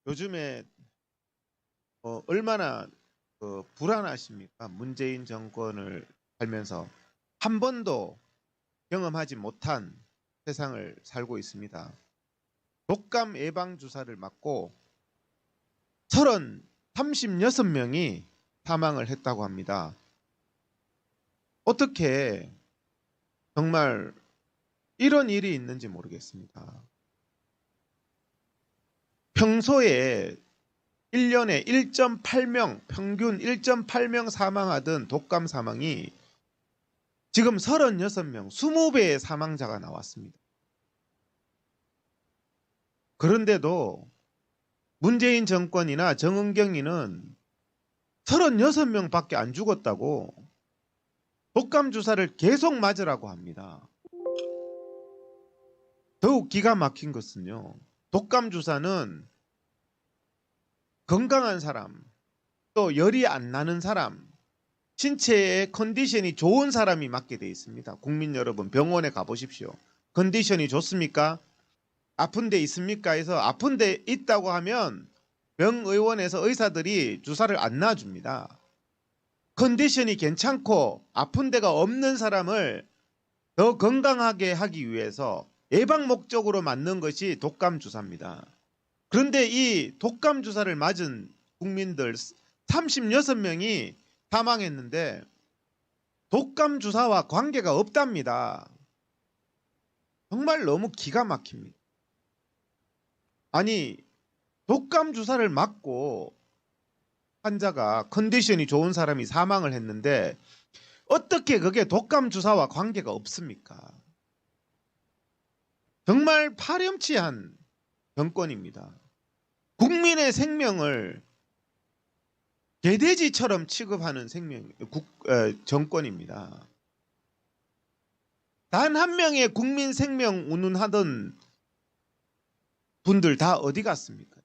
요즘에 얼마나 불안하십니까? 문재인 정권을 살면서 한 번도 경험하지 못한 세상을 살고 있습니다. 독감 예방 주사를 맞고 36명이 사망을 했다고 합니다. 어떻게 정말 이런 일이 있는지 모르겠습니다. 평소에 1년에 1.8명, 평균 1.8명 사망하던 독감 사망이 지금 36명, 20배의 사망자가 나왔습니다. 그런데도 문재인 정권이나 정은경이는 36명밖에 안 죽었다고 독감 주사를 계속 맞으라고 합니다. 더욱 기가 막힌 것은요, 독감 주사는 건강한 사람, 또 열이 안 나는 사람, 신체의 컨디션이 좋은 사람이 맞게 되어 있습니다. 국민 여러분, 병원에 가보십시오. 컨디션이 좋습니까? 아픈 데 있습니까? 해서 아픈 데 있다고 하면 병의원에서 의사들이 주사를 안 놔줍니다. 컨디션이 괜찮고 아픈 데가 없는 사람을 더 건강하게 하기 위해서 예방 목적으로 맞는 것이 독감 주사입니다. 그런데 이 독감 주사를 맞은 국민들 36명이 사망했는데 독감 주사와 관계가 없답니다. 정말 너무 기가 막힙니다. 아니, 독감 주사를 맞고 환자가 컨디션이 좋은 사람이 사망을 했는데 어떻게 그게 독감 주사와 관계가 없습니까? 정말 파렴치한 정권입니다. 국민의 생명을 개돼지처럼 취급하는 정권입니다. 단 한 명의 국민 생명 운운하던 분들 다 어디 갔습니까?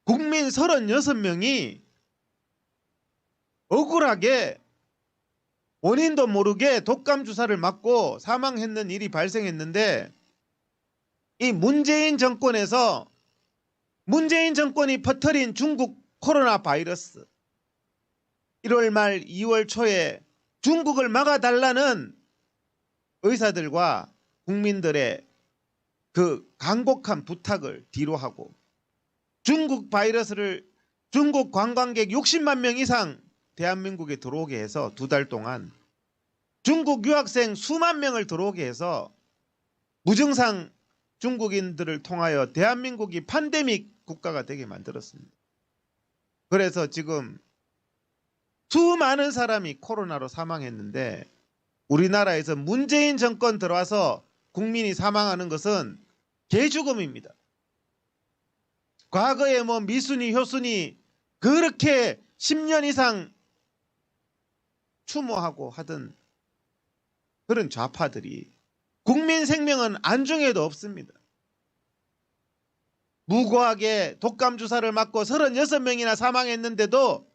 국민 36명이 억울하게 원인도 모르게 독감 주사를 맞고 사망했는 일이 발생했는데 이 문재인 정권에서 문재인 정권이 퍼뜨린 중국 코로나 바이러스 1월 말 2월 초에 중국을 막아달라는 의사들과 국민들의 그 간곡한 부탁을 뒤로하고 중국 관광객 60만 명 이상 대한민국에 들어오게 해서 2달 동안 중국 유학생 수만 명을 들어오게 해서 무증상 중국인들을 통하여 대한민국이 팬데믹 국가가 되게 만들었습니다. 그래서 지금 수많은 사람이 코로나로 사망했는데 우리나라에서 문재인 정권 들어와서 국민이 사망하는 것은 개죽음입니다. 과거에 미순이 효순이 그렇게 10년 이상 추모하고 하던 그런 좌파들이 국민 생명은 안중에도 없습니다. 무고하게 독감 주사를 맞고 36명이나 사망했는데도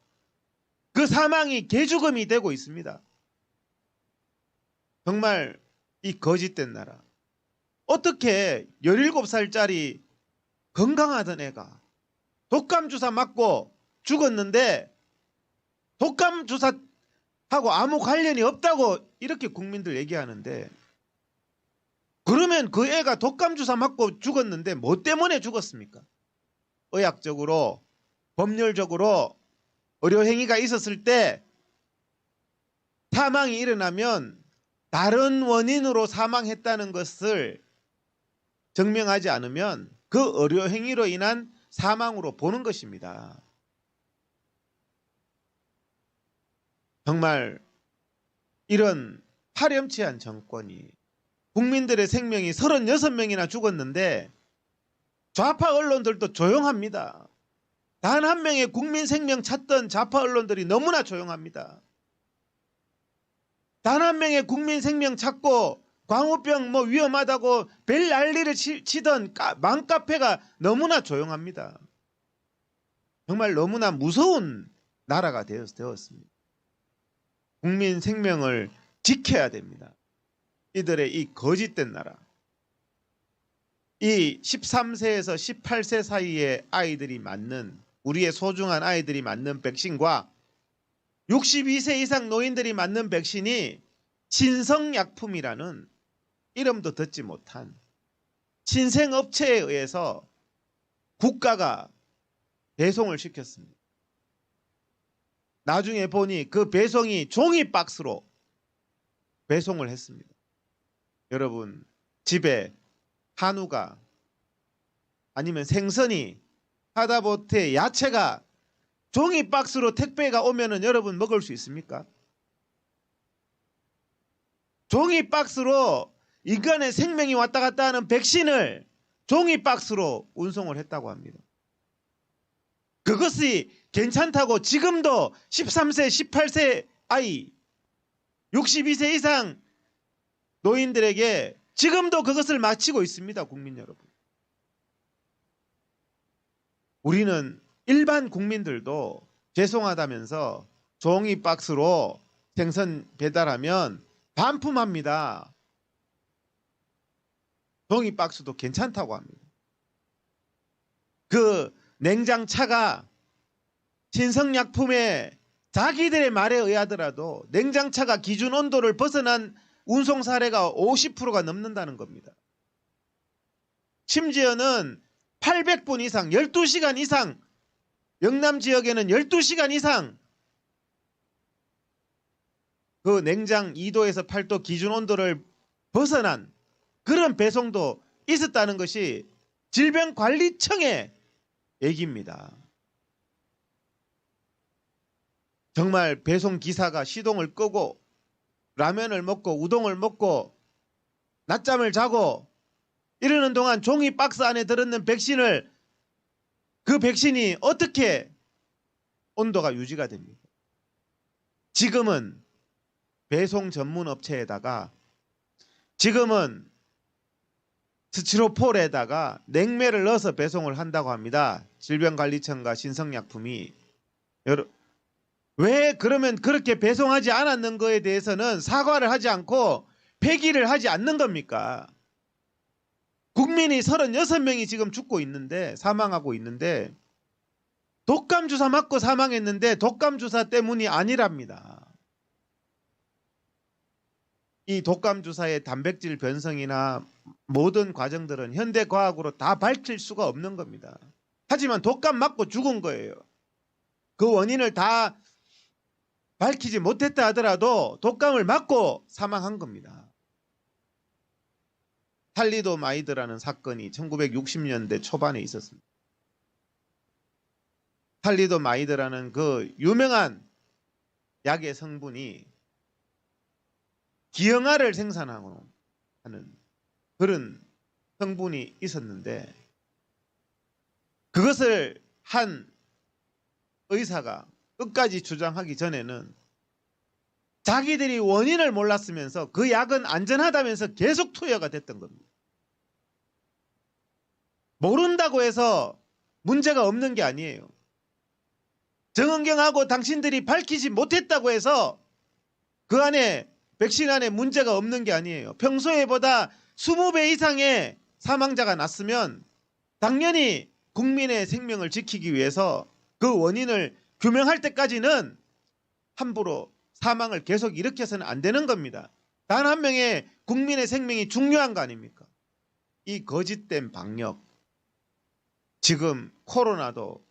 그 사망이 개죽음이 되고 있습니다. 정말 이 거짓된 나라. 어떻게 17살짜리 건강하던 애가 독감 주사 맞고 죽었는데 독감 주사하고 아무 관련이 없다고 이렇게 국민들 얘기하는데, 그러면 그 애가 독감 주사 맞고 죽었는데 뭐 때문에 죽었습니까? 의학적으로, 법률적으로 의료행위가 있었을 때 사망이 일어나면 다른 원인으로 사망했다는 것을 증명하지 않으면 그 의료행위로 인한 사망으로 보는 것입니다. 정말 이런 파렴치한 정권이 국민들의 생명이 36명이나 죽었는데 좌파 언론들도 조용합니다. 단 한 명의 국민 생명 찾던 좌파 언론들이 너무나 조용합니다. 단 한 명의 국민 생명 찾고 광우병 위험하다고 별 난리를 치던 맘카페가 너무나 조용합니다. 정말 너무나 무서운 나라가 되었습니다. 국민 생명을 지켜야 됩니다. 이들의 이 거짓된 나라. 이 13세에서 18세 사이의 아이들이 맞는, 우리의 소중한 아이들이 맞는 백신과 62세 이상 노인들이 맞는 백신이 신성약품이라는 이름도 듣지 못한 신생업체에 의해서 국가가 배송을 시켰습니다. 나중에 보니 그 배송이 종이박스로 배송을 했습니다. 여러분, 집에 한우가 아니면 생선이, 하다못해 야채가 종이박스로 택배가 오면은 여러분 먹을 수 있습니까? 종이박스로 인간의 생명이 왔다 갔다 하는 백신을 종이박스로 운송을 했다고 합니다. 그것이 괜찮다고 지금도 13세, 18세 아이, 62세 이상 노인들에게 지금도 그것을 마치고 있습니다. 국민 여러분. 우리는 일반 국민들도 죄송하다면서 종이박스로 생선 배달하면 반품합니다. 종이박스도 괜찮다고 합니다. 그 냉장차가 신성약품의 자기들의 말에 의하더라도 냉장차가 기준 온도를 벗어난 운송 사례가 50%가 넘는다는 겁니다. 심지어는 800분 이상, 12시간 이상, 영남 지역에는 12시간 이상 그 냉장 2도에서 8도 기준 온도를 벗어난 그런 배송도 있었다는 것이 질병관리청의 얘기입니다. 정말 배송 기사가 시동을 끄고 라면을 먹고 우동을 먹고 낮잠을 자고 이러는 동안 종이 박스 안에 들었는 백신을, 그 백신이 어떻게 온도가 유지가 됩니까? 지금은 배송 전문 업체에다가, 지금은 스티로폴에다가 냉매를 넣어서 배송을 한다고 합니다. 질병관리청과 신성약품이. 왜 그러면 그렇게 배송하지 않았는 거에 대해서는 사과를 하지 않고 폐기를 하지 않는 겁니까? 국민이 36명이 지금 죽고 있는데, 사망하고 있는데, 독감 주사 맞고 사망했는데 독감 주사 때문이 아니랍니다. 이 독감 주사의 단백질 변성이나 모든 과정들은 현대 과학으로 다 밝힐 수가 없는 겁니다. 하지만 독감 맞고 죽은 거예요. 그 원인을 다 밝히지 못했다 하더라도 독감을 맞고 사망한 겁니다. 탈리도마이드라는 사건이 1960년대 초반에 있었습니다. 탈리도마이드라는 그 유명한 약의 성분이 기형아를 생산하는 그런 성분이 있었는데, 그것을 한 의사가 끝까지 주장하기 전에는 자기들이 원인을 몰랐으면서 그 약은 안전하다면서 계속 투여가 됐던 겁니다. 모른다고 해서 문제가 없는 게 아니에요. 정은경하고 당신들이 밝히지 못했다고 해서 그 안에, 백신 안에 문제가 없는 게 아니에요. 평소에보다 20배 이상의 사망자가 났으면 당연히 국민의 생명을 지키기 위해서 그 원인을 규명할 때까지는 함부로 사망을 계속 일으켜서는 안 되는 겁니다. 단 한 명의 국민의 생명이 중요한 거 아닙니까? 이 거짓된 방역, 지금 코로나도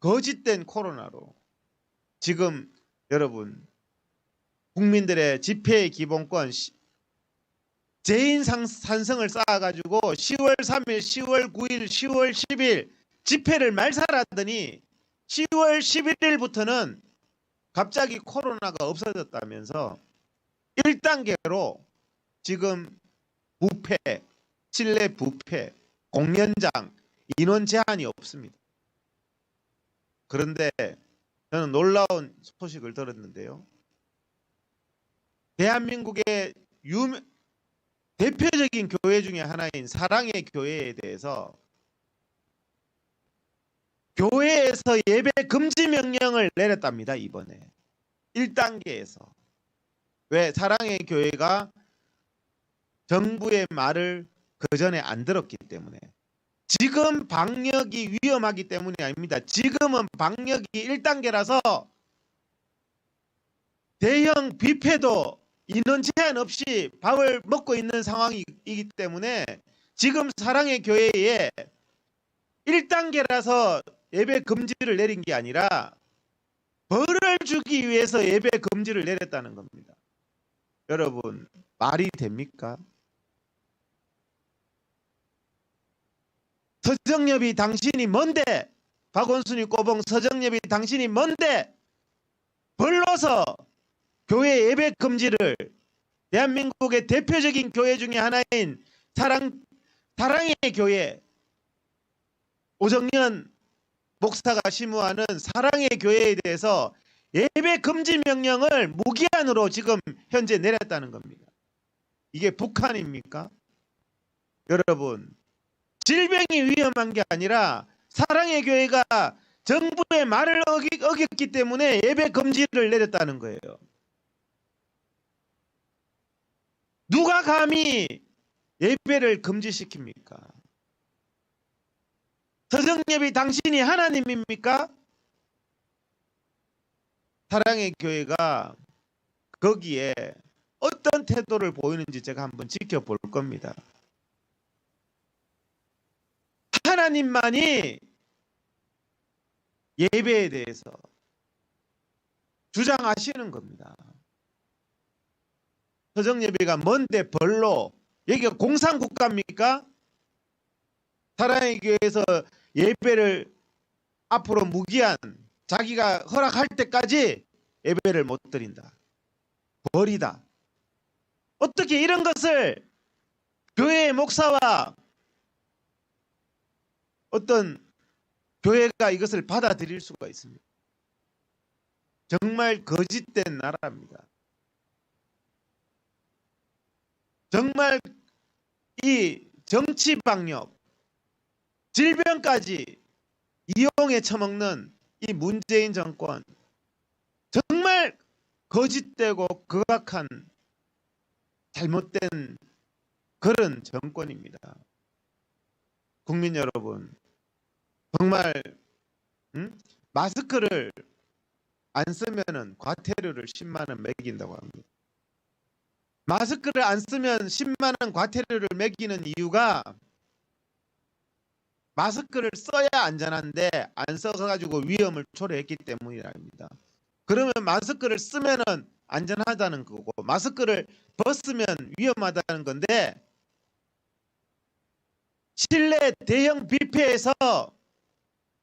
거짓된 코로나로 지금 여러분 국민들의 집회의 기본권, 재인 산성을 쌓아가지고 10월 3일, 10월 9일, 10월 10일 집회를 말살하더니 10월 11일부터는 갑자기 코로나가 없어졌다면서 1단계로 지금 부패, 실내 부패, 공연장, 인원 제한이 없습니다. 그런데 저는 놀라운 소식을 들었는데요. 대한민국의 대표적인 교회 중에 하나인 사랑의 교회에 대해서 교회에서 예배 금지 명령을 내렸답니다. 이번에 1단계에서. 왜? 사랑의 교회가 정부의 말을 그 전에 안 들었기 때문에. 지금 방역이 위험하기 때문이 아닙니다. 지금은 방역이 1단계라서 대형 뷔페도 인원 제한 없이 밥을 먹고 있는 상황이기 때문에 지금 사랑의 교회에 1단계라서 예배 금지를 내린 게 아니라 벌을 주기 위해서 예배 금지를 내렸다는 겁니다. 여러분, 말이 됩니까? 서정엽이 당신이 뭔데? 박원순이 꼬봉 서정엽이 당신이 뭔데? 벌로서 교회 예배 금지를, 대한민국의 대표적인 교회 중에 하나인 사랑의 교회, 오정연 목사가 심우하는 사랑의 교회에 대해서 예배 금지 명령을 무기한으로 지금 현재 내렸다는 겁니다. 이게 북한입니까? 여러분, 질병이 위험한 게 아니라 사랑의 교회가 정부의 말을 어겼기 때문에 예배 금지를 내렸다는 거예요. 누가 감히 예배를 금지시킵니까? 서정엽이 당신이 하나님입니까? 사랑의 교회가 거기에 어떤 태도를 보이는지 제가 한번 지켜볼 겁니다. 하나님만이 예배에 대해서 주장하시는 겁니다. 서정예배가 뭔데 벌로, 여기가 공산국가입니까? 사랑의 교회에서 예배를 앞으로 무기한, 자기가 허락할 때까지 예배를 못 드린다. 벌이다. 어떻게 이런 것을 교회의 목사와 어떤 교회가 이것을 받아들일 수가 있습니다. 정말 거짓된 나라입니다. 정말 이 정치 방역, 질병까지 이용해 처먹는 이 문재인 정권, 정말 거짓되고 극악한 잘못된 그런 정권입니다. 국민 여러분, 정말 마스크를 안 쓰면은 과태료를 10만 원 매긴다고 합니다. 마스크를 안 쓰면 10만 원 과태료를 매기는 이유가 마스크를 써야 안전한데 안 써서 가지고 위험을 초래했기 때문이랍니다. 그러면 마스크를 쓰면은 안전하다는 거고 마스크를 벗으면 위험하다는 건데, 실내 대형 뷔페에서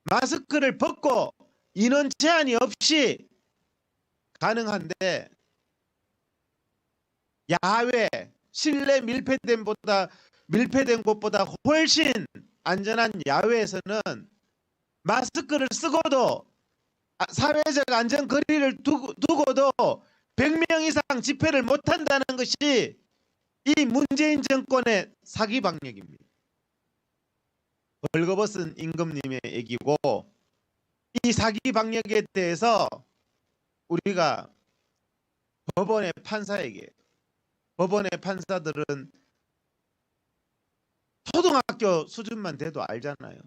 마스크를 벗고 인원 제한이 없이 가능한데, 야외 실내 밀폐된 곳보다 훨씬 안전한 야외에서는 마스크를 쓰고도 사회적 안전 거리를 두고도 100명 이상 집회를 못한다는 것이 이 문재인 정권의 사기 방역입니다. 벌거벗은 임금님의 얘기고, 이 사기 방역에 대해서 우리가 법원의 판사들은 초등학교 수준만 돼도 알잖아요.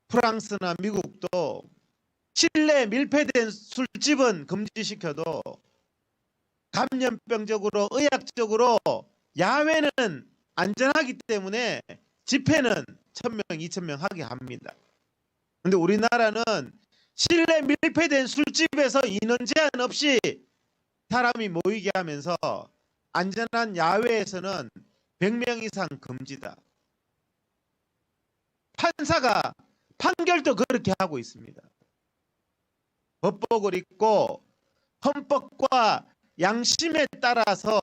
프랑스나 미국도 실내 밀폐된 술집은 금지시켜도 감염병적으로 의학적으로 야외는 안전하기 때문에 집회는 1000명, 2000명 하게 합니다. 근데 우리나라는 실내 밀폐된 술집에서 인원 제한 없이 사람이 모이게 하면서 안전한 야외에서는 100명 이상 금지다. 판사가 판결도 그렇게 하고 있습니다. 법복을 입고 헌법과 양심에 따라서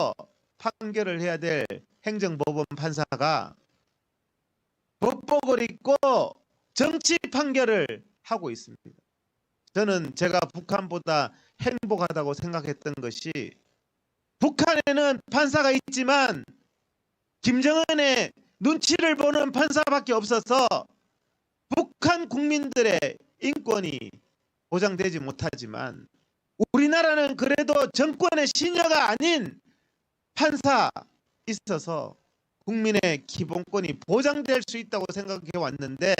판결을 해야 될 행정법원 판사가 법복을 입고 정치 판결을 하고 있습니다. 저는 제가 북한보다 행복하다고 생각했던 것이, 북한에는 판사가 있지만 김정은의 눈치를 보는 판사밖에 없어서 북한 국민들의 인권이 보장되지 못하지만, 우리나라는 그래도 정권의 신여가 아닌 판사 있어서 국민의 기본권이 보장될 수 있다고 생각해 왔는데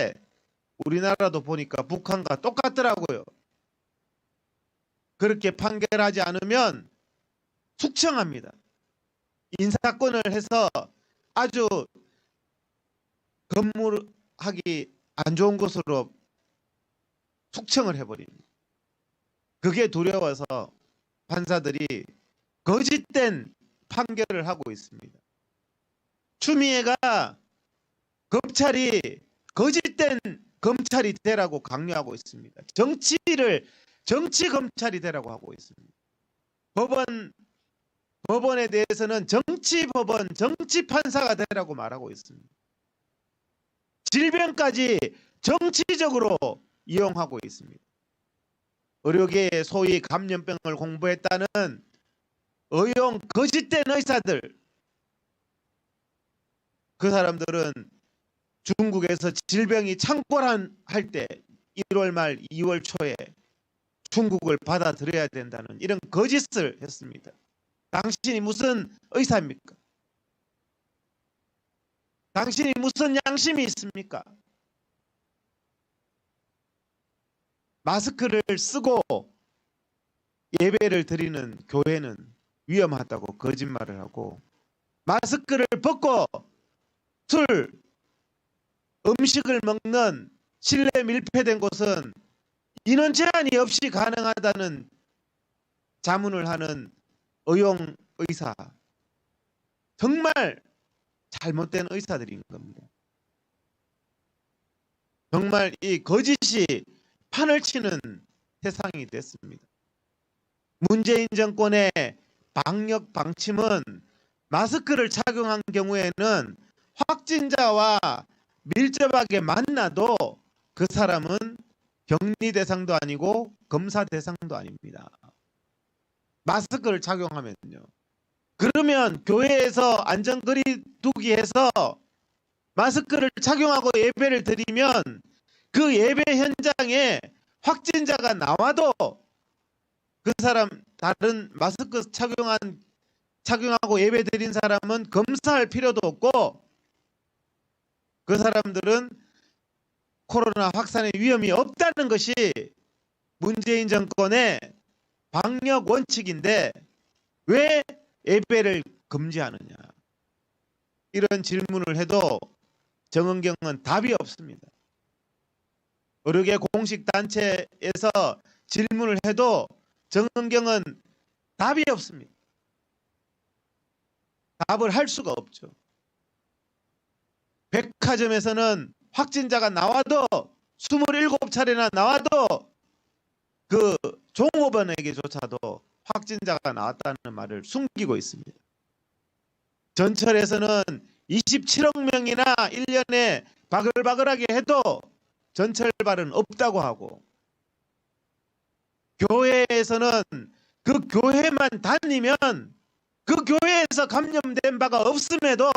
우리나라도 보니까 북한과 똑같더라고요. 그렇게 판결하지 않으면 숙청합니다. 인사권을 해서 아주 건물하기 안 좋은 곳으로 숙청을 해버립니다. 그게 두려워서 판사들이 거짓된 판결을 하고 있습니다. 추미애가 검찰이 거짓된 검찰이 되라고 강요하고 있습니다. 정치 검찰이 되라고 하고 있습니다. 법원에 대해서는 정치 법원, 정치 판사가 되라고 말하고 있습니다. 질병까지 정치적으로 이용하고 있습니다. 의료계의 소위 감염병을 공부했다는 의용 거짓된 의사들, 그 사람들은 중국에서 질병이 창궐할 때 1월 말 2월 초에 중국을 받아들여야 된다는 이런 거짓을 했습니다. 당신이 무슨 의사입니까? 당신이 무슨 양심이 있습니까? 마스크를 쓰고 예배를 드리는 교회는 위험하다고 거짓말을 하고, 마스크를 벗고 술, 음식을 먹는 실내 밀폐된 곳은 인원 제한이 없이 가능하다는 자문을 하는 의용 의사, 정말 잘못된 의사들인 겁니다. 정말 이 거짓이 판을 치는 세상이 됐습니다. 문재인 정권의 방역 방침은 마스크를 착용한 경우에는 확진자와 밀접하게 만나도 그 사람은 격리 대상도 아니고 검사 대상도 아닙니다. 마스크를 착용하면요. 그러면 교회에서 안전거리두기 해서 마스크를 착용하고 예배를 드리면 그 예배 현장에 확진자가 나와도 그 사람, 다른 마스크 착용하고 예배 드린 사람은 검사할 필요도 없고 그 사람들은 코로나 확산의 위험이 없다는 것이 문재인 정권의 방역 원칙인데 왜 예배를 금지하느냐, 이런 질문을 해도 정은경은 답이 없습니다. 의료계 공식 단체에서 질문을 해도 정은경은 답이 없습니다. 답을 할 수가 없죠. 백화점에서는 확진자가 나와도 27차례나 나와도 그 종업원에게조차도 확진자가 나왔다는 말을 숨기고 있습니다. 전철에서는 27억 명이나 1년에 바글바글하게 해도 전철발은 없다고 하고, 교회에서는 그 교회만 다니면 그 교회에서 감염된 바가 없음에도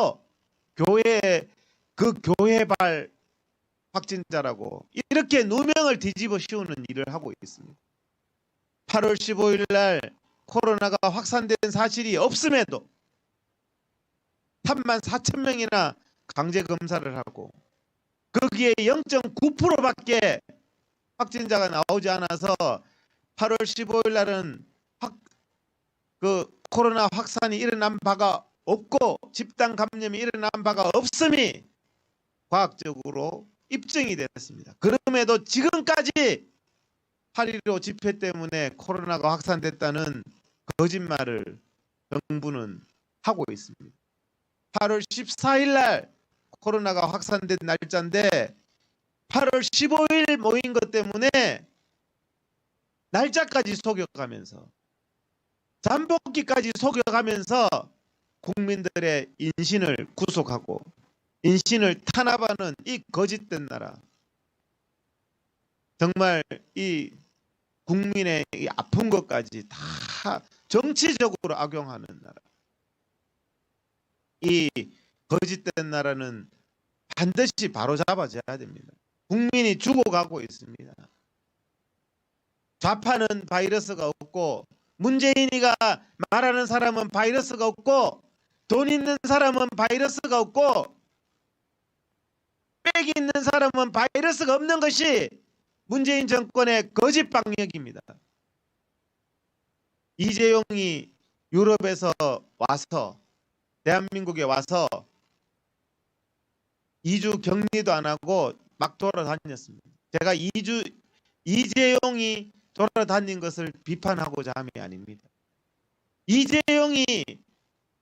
그 교회발 확진자라고 이렇게 누명을 뒤집어 씌우는 일을 하고 있습니다. 8월 15일 날 코로나가 확산된 사실이 없음에도 34,000명이나 강제 검사를 하고 거기에 0.9%밖에 확진자가 나오지 않아서 8월 15일 날은 그 코로나 확산이 일어난 바가 없고 집단 감염이 일어난 바가 없음이 과학적으로 입증이 됐습니다. 그럼에도 지금까지 8.15 집회 때문에 코로나가 확산됐다는 거짓말을 정부는 하고 있습니다. 8월 14일 날 코로나가 확산된 날짜인데 8월 15일 모인 것 때문에 날짜까지 속여가면서 잠복기까지 속여가면서 국민들의 인신을 구속하고 인신을 탄압하는 이 거짓된 나라, 정말 이 국민의 이 아픈 것까지 다 정치적으로 악용하는 나라, 이 거짓된 나라는 반드시 바로잡아져야 됩니다. 국민이 죽어가고 있습니다. 좌파는 바이러스가 없고 문재인이가 말하는 사람은 바이러스가 없고 돈 있는 사람은 바이러스가 없고 빽 있는 사람은 바이러스가 없는 것이 문재인 정권의 거짓 방역입니다. 이재용이 유럽에서 와서 대한민국에 와서 2주 격리도 안 하고 막 돌아다녔습니다. 제가 이재용이 돌아다닌 것을 비판하고자 함이 아닙니다. 이재용이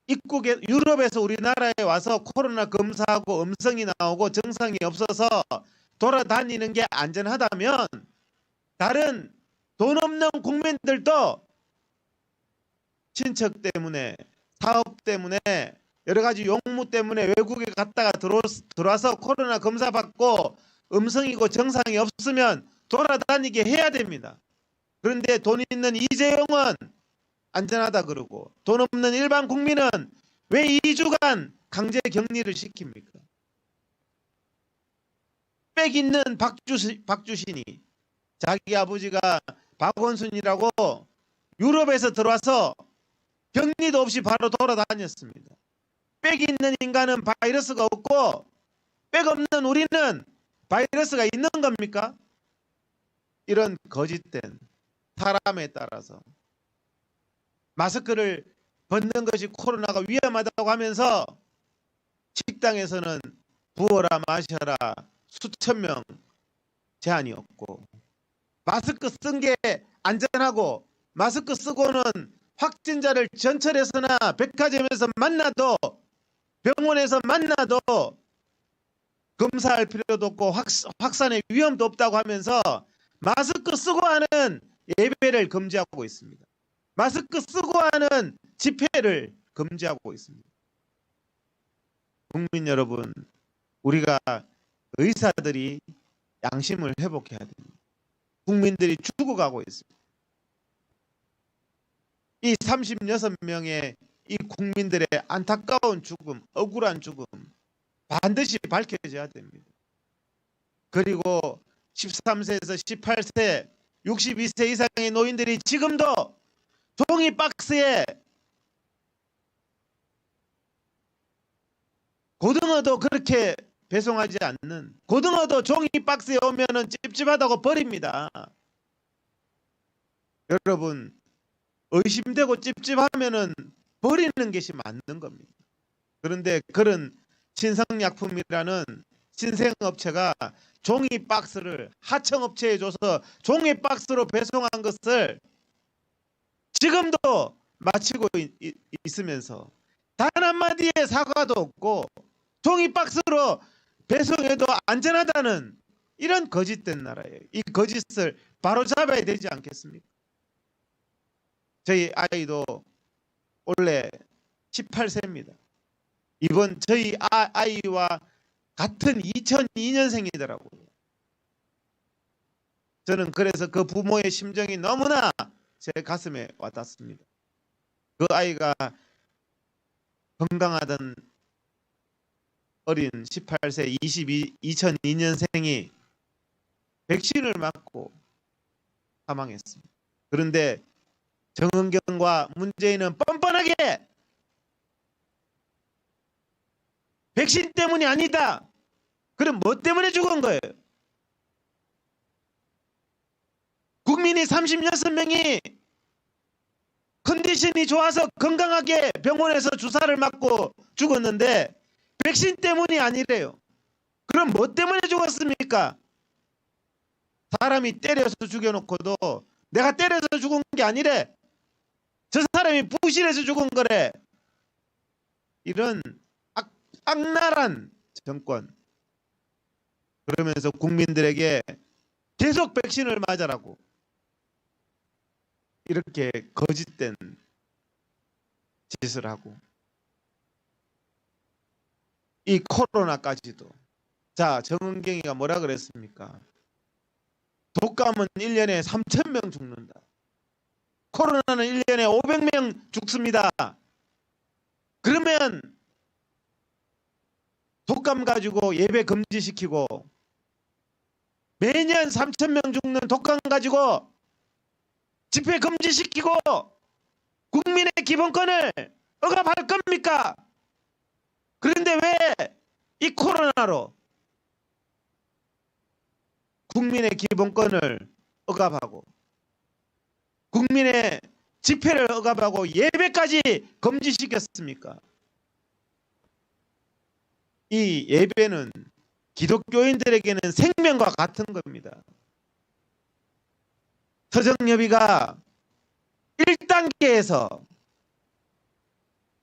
입국에 유럽에서 우리나라에 와서 코로나 검사하고 음성이 나오고 증상이 없어서 돌아다니는 게 안전하다면 다른 돈 없는 국민들도 친척 때문에 사업 때문에 여러 가지 용무 때문에 외국에 갔다가 들어와서 코로나 검사 받고 음성이고 증상이 없으면 돌아다니게 해야 됩니다. 그런데 돈 있는 이재용은 안전하다 그러고 돈 없는 일반 국민은 왜 2주간 강제 격리를 시킵니까? 빽 있는 박주신이 자기 아버지가 박원순이라고 유럽에서 들어와서 격리도 없이 바로 돌아다녔습니다. 빽 있는 인간은 바이러스가 없고 빽 없는 우리는 바이러스가 있는 겁니까? 이런 거짓된 사람에 따라서 마스크를 벗는 것이 코로나가 위험하다고 하면서 식당에서는 부어라 마셔라 수천 명 제한이 없고 마스크 쓴 게 안전하고 마스크 쓰고는 확진자를 전철에서나 백화점에서 만나도 병원에서 만나도 검사할 필요도 없고 확산의 위험도 없다고 하면서 마스크 쓰고 하는 예배를 금지하고 있습니다. 마스크 쓰고 하는 집회를 금지하고 있습니다. 국민 여러분, 우리가 의사들이 양심을 회복해야 됩니다. 국민들이 죽어가고 있습니다. 이 36명의 이 국민들의 안타까운 죽음, 억울한 죽음 반드시 밝혀져야 됩니다. 그리고 13세에서 18세, 62세 이상의 노인들이 지금도 종이 박스에 고등어도 그렇게 배송하지 않는 고등어도 종이 박스에 오면은 찝찝하다고 버립니다. 여러분, 의심되고 찝찝하면은 버리는 것이 맞는 겁니다. 그런데 그런 신성약품이라는 신생업체가 종이 박스를 하청업체에 줘서 종이 박스로 배송한 것을 지금도 마치고 있으면서 단 한마디의 사과도 없고 종이 박스로 배송해도 안전하다는 이런 거짓된 나라예요. 이 거짓을 바로잡아야 되지 않겠습니까? 저희 아이도 원래 18세입니다. 이번 저희 아이와 같은 2002년생이더라고요. 저는 그래서 그 부모의 심정이 너무나 제 가슴에 와닿습니다. 그 아이가 건강하던 어린 18세 2002년생이 백신을 맞고 사망했습니다. 그런데 정은경과 문재인은 뻔뻔하게 백신 때문이 아니다. 그럼 뭐 때문에 죽은 거예요? 국민이 36명이 컨디션이 좋아서 건강하게 병원에서 주사를 맞고 죽었는데 백신 때문이 아니래요. 그럼 뭐 때문에 죽었습니까? 사람이 때려서 죽여놓고도 내가 때려서 죽은 게 아니래. 저 사람이 부실해서 죽은 거래. 이런 악랄한 정권. 그러면서 국민들에게 계속 백신을 맞으라고 이렇게 거짓된 짓을 하고 이 코로나까지도. 자, 정은경이가 뭐라 그랬습니까? 독감은 1년에 3,000명 죽는다. 코로나는 1년에 500명 죽습니다. 그러면 독감 가지고 예배 금지시키고 매년 3,000명 죽는 독감 가지고 집회 금지시키고 국민의 기본권을 억압할 겁니까? 그런데 왜 이 코로나로 국민의 기본권을 억압하고 국민의 집회를 억압하고 예배까지 금지시켰습니까? 이 예배는 기독교인들에게는 생명과 같은 겁니다. 서정협의가 1단계에서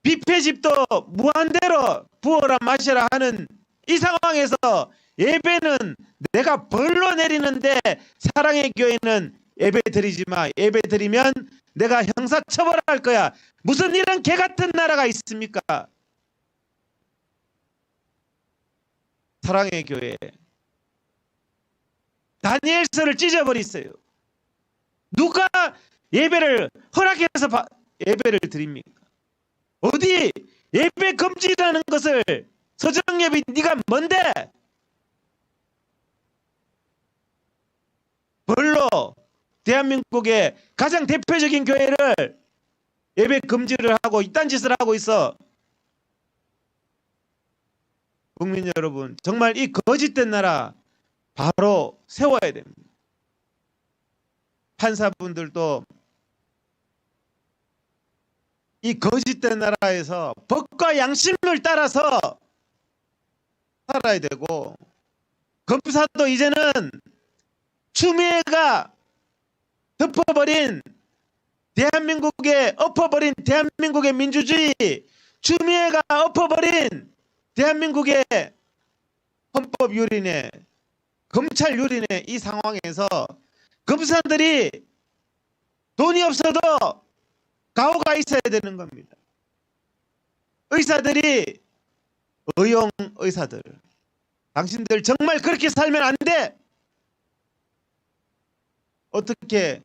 뷔페집도 무한대로 부어라 마셔라 하는 이 상황에서 예배는 내가 벌로 내리는데 사랑의 교회는 예배 드리지 마. 예배 드리면 내가 형사처벌할 거야. 무슨 이런 개같은 나라가 있습니까? 사랑의 교회 다니엘서를 찢어버렸어요. 누가 예배를 허락해서 예배를 드립니까? 어디 예배 금지라는 것을 서정협이 네가 뭔데? 벌로 대한민국의 가장 대표적인 교회를 예배 금지를 하고 이딴 짓을 하고 있어. 국민 여러분, 정말 이 거짓된 나라 바로 세워야 됩니다. 판사분들도 이 거짓된 나라에서 법과 양심을 따라서 살아야 되고, 검사도 이제는 추미애가 엎어버린 대한민국의 민주주의, 추미애가 엎어버린 대한민국의 헌법 유린의, 검찰 유린의 이 상황에서 검사들이 돈이 없어도 가오가 있어야 되는 겁니다. 의사들이 의용 의사들, 당신들 정말 그렇게 살면 안 돼. 어떻게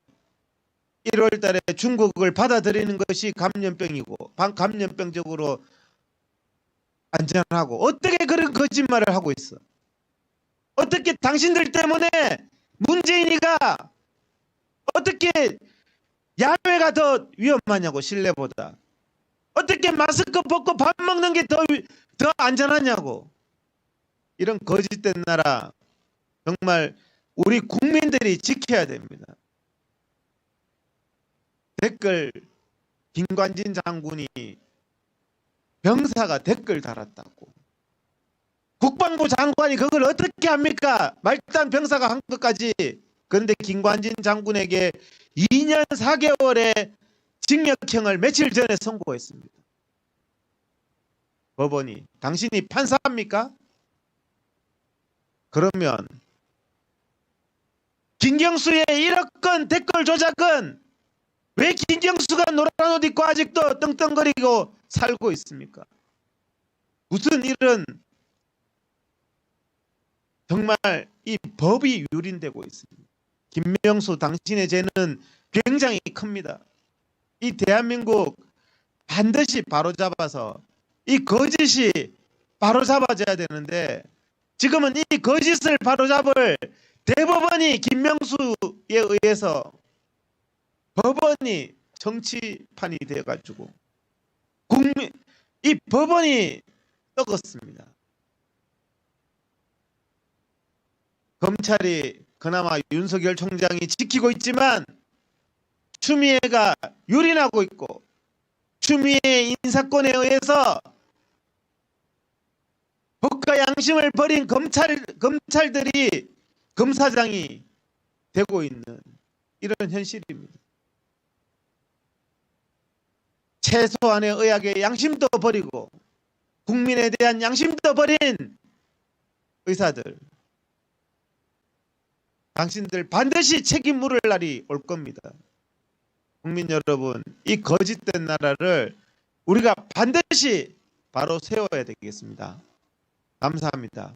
1월 달에 중국을 받아들이는 것이 감염병이고 감염병적으로 안전하고 어떻게 그런 거짓말을 하고 있어? 어떻게 당신들 때문에 문재인이가 어떻게 야외가 더 위험하냐고, 실내보다. 어떻게 마스크 벗고 밥 먹는 게 더 안전하냐고. 이런 거짓된 나라 정말 우리 국민들이 지켜야 됩니다. 댓글 김관진 장군이 병사가 댓글 달았다고. 국방부 장관이 그걸 어떻게 합니까? 말단 병사가 한 것까지. 그런데 김관진 장군에게 2년 4개월의 징역형을 며칠 전에 선고했습니다. 법원이. 당신이 판사입니까? 그러면 김경수의 1억 건 댓글 조작은 왜 김경수가 노란 옷 입고 아직도 떵떵거리고 살고 있습니까? 무슨 이런, 정말 이 법이 유린되고 있습니다. 김명수, 당신의 죄는 굉장히 큽니다. 이 대한민국 반드시 바로잡아서 이 거짓이 바로잡아져야 되는데, 지금은 이 거짓을 바로잡을 대법원이 김명수에 의해서 법원이 정치판이 되어가지고 이 법원이 썩었습니다. 검찰이 그나마 윤석열 총장이 지키고 있지만 추미애가 유린하고 있고, 추미애의 인사권에 의해서 법과 양심을 버린 검찰들이 검사장이 되고 있는 이런 현실입니다. 최소한의 의학의 양심도 버리고 국민에 대한 양심도 버린 의사들, 당신들 반드시 책임 물을 날이 올 겁니다. 국민 여러분, 이 거짓된 나라를 우리가 반드시 바로 세워야 되겠습니다. 감사합니다.